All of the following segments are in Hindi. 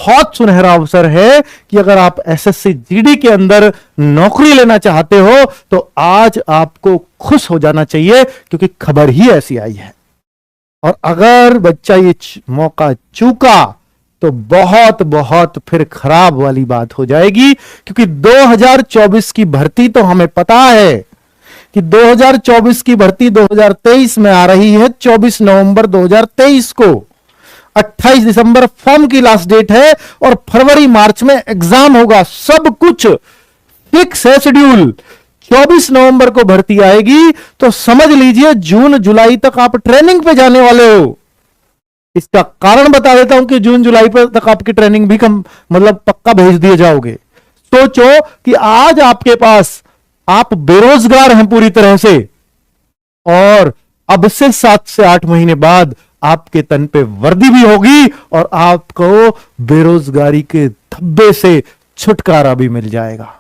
बहुत सुनहरा अवसर है कि अगर आप एसएससी जीडी के अंदर नौकरी लेना चाहते हो तो आज आपको खुश हो जाना चाहिए, क्योंकि खबर ही ऐसी आई है। और अगर बच्चा ये मौका चूका तो बहुत बहुत फिर खराब वाली बात हो जाएगी, क्योंकि 2024 की भर्ती तो हमें पता है कि 2024 की भर्ती 2023 में आ रही है। 24 नवंबर 2023 को 28 दिसंबर फॉर्म की लास्ट डेट है और फरवरी मार्च में एग्जाम होगा। सब कुछ फिक्स है शेड्यूल। 24 नवंबर को भर्ती आएगी तो समझ लीजिए जून जुलाई तक आप ट्रेनिंग पे जाने वाले हो। इसका कारण बता देता हूं कि जून जुलाई पर तक आपकी ट्रेनिंग भी मतलब पक्का भेज दिए जाओगे। सोचो कि आज आपके पास आप बेरोजगार हैं पूरी तरह से, और अब से 7 से 8 महीने बाद आपके तन पे वर्दी भी होगी और आपको बेरोजगारी के धब्बे से छुटकारा भी मिल जाएगा।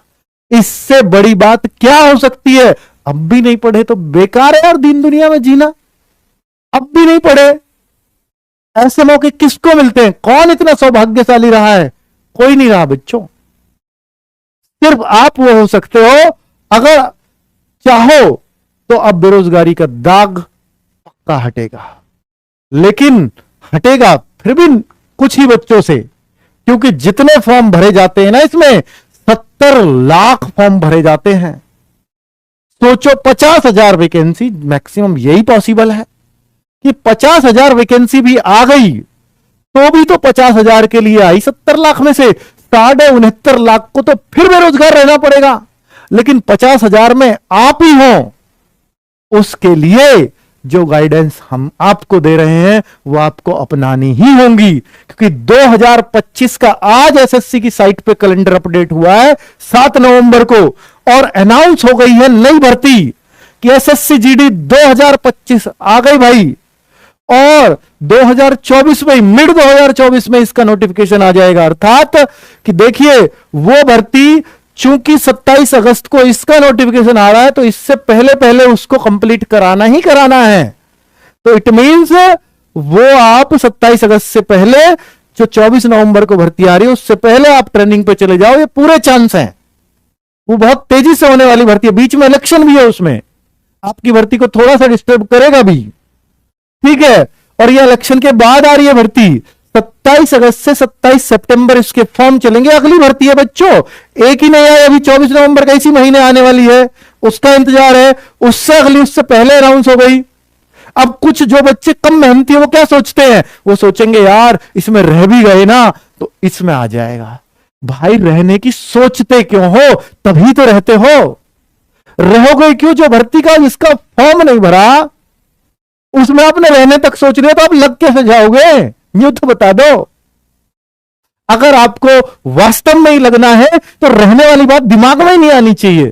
इससे बड़ी बात क्या हो सकती है? अब भी नहीं पढ़े तो बेकार है यार दीन दुनिया में जीना। अब भी नहीं पढ़े, ऐसे मौके किसको मिलते हैं? कौन इतना सौभाग्यशाली रहा है? कोई नहीं रहा बच्चों। सिर्फ आप वो हो सकते हो, अगर चाहो तो अब बेरोजगारी का दाग पक्का हटेगा, लेकिन हटेगा फिर भी कुछ ही बच्चों से, क्योंकि जितने फॉर्म भरे जाते हैं ना, इसमें 70 लाख फॉर्म भरे जाते हैं। सोचो 50,000 वैकेंसी मैक्सिमम, यही पॉसिबल है कि 50,000 वैकेंसी भी आ गई तो भी तो 50,000 के लिए आई 70 लाख में से 69.5 लाख को तो फिर बेरोजगार रहना पड़ेगा। लेकिन 50,000 में आप ही हो, उसके लिए जो गाइडेंस हम आपको दे रहे हैं वो आपको अपनानी ही होंगी, क्योंकि 2025 का आज एसएससी की साइट पे कैलेंडर अपडेट हुआ है 7 नवंबर को, और अनाउंस हो गई है नई भर्ती कि एसएससी जीडी 2025 आ गई भाई। और 2024 में, मिड 2024 में इसका नोटिफिकेशन आ जाएगा। अर्थात कि देखिए वो भर्ती, चूंकि 27 अगस्त को इसका नोटिफिकेशन आ रहा है तो इससे पहले पहले उसको कंप्लीट कराना ही कराना है। तो इट मींस वो आप 27 अगस्त से पहले, जो 24 नवंबर को भर्ती आ रही है उससे पहले आप ट्रेनिंग पे चले जाओ, ये पूरे चांस हैं। वो बहुत तेजी से होने वाली भर्ती है, बीच में इलेक्शन भी है, उसमें आपकी भर्ती को थोड़ा सा डिस्टर्ब करेगा भी, ठीक है। और ये इलेक्शन के बाद आ रही है भर्ती, 27 अगस्त से 27 सितंबर इसके फॉर्म चलेंगे। अगली भर्ती है बच्चों, एक ही नहीं है अभी, 24 नवंबर का इसी महीने आने वाली है, उसका इंतजार है। उससे अगली, उससे पहले अनाउंस हो गई। अब कुछ जो बच्चे कम मेहनती है वो क्या सोचते हैं? वो सोचेंगे यार इसमें रह भी गए ना तो इसमें आ जाएगा। भाई रहने की सोचते क्यों हो? तभी तो रहते हो। रहोगे क्यों? जो भर्ती का जिसका फॉर्म नहीं भरा उसमें आपने रहने तक सोच रहे हो तो आप लग कैसे जाओगे? यूं तो बता दो। अगर आपको वास्तव में ही लगना है तो रहने वाली बात दिमाग में ही नहीं आनी चाहिए।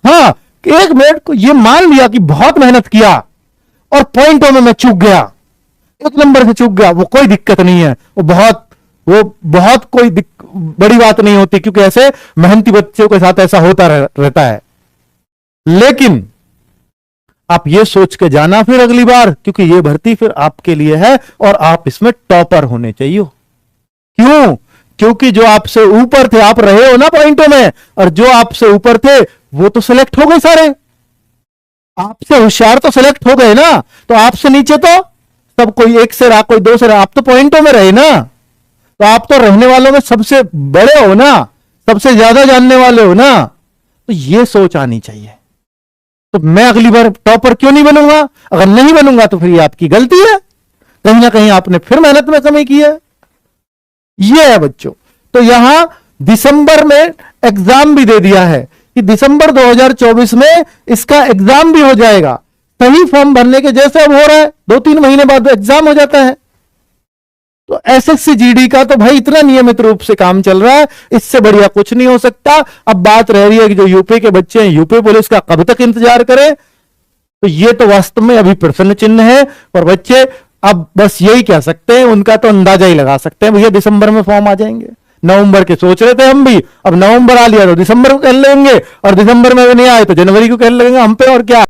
हां, एक मिनट को ये मान लिया कि बहुत मेहनत किया और पॉइंटों में मैं चूक गया, 1 नंबर से चूक गया, वो कोई दिक्कत नहीं है, वो बहुत कोई बड़ी बात नहीं होती, क्योंकि ऐसे मेहनती बच्चों के साथ ऐसा होता रहता है। लेकिन आप ये सोच के जाना फिर अगली बार, क्योंकि ये भर्ती फिर आपके लिए है और आप इसमें टॉपर होने चाहिए। क्यों? क्योंकि जो आपसे ऊपर थे, आप रहे हो ना पॉइंटों में, और जो आपसे ऊपर थे वो तो सिलेक्ट हो गए सारे। आपसे होशियार तो सिलेक्ट हो गए ना, तो आपसे नीचे तो सब, कोई 1 से रहा, कोई 2 से रहा, आप तो पॉइंटों में रहे ना। तो आप तो रहने वालों में सबसे बड़े हो ना, सबसे ज्यादा जानने वाले हो ना। तो ये सोच आनी चाहिए। तो मैं अगली बार टॉपर क्यों नहीं बनूंगा? अगर नहीं बनूंगा तो फिर ये आपकी गलती है, कहीं ना कहीं आपने फिर मेहनत में कमी की है। ये है बच्चों। तो यहां दिसंबर में एग्जाम भी दे दिया है कि दिसंबर 2024 में इसका एग्जाम भी हो जाएगा। सही फॉर्म भरने के जैसे अब हो रहा है, 2-3 महीने बाद एग्जाम हो जाता है। तो एसएससी जीडी का तो भाई इतना नियमित रूप से काम चल रहा है, इससे बढ़िया कुछ नहीं हो सकता। अब बात रह रही है कि जो यूपी के बच्चे हैं, यूपी पुलिस का कब तक इंतजार करें। तो ये तो वास्तव में अभी प्रश्न चिन्ह है। पर बच्चे अब बस यही कह सकते हैं, उनका तो अंदाजा ही लगा सकते हैं, भैया दिसंबर में फॉर्म आ जाएंगे। नवंबर के सोच रहे थे हम भी, अब नवंबर आ लिया तो दिसंबर को कह लेंगे, और दिसंबर में भी नहीं आए तो जनवरी को कह लेंगे हम पे, और क्या।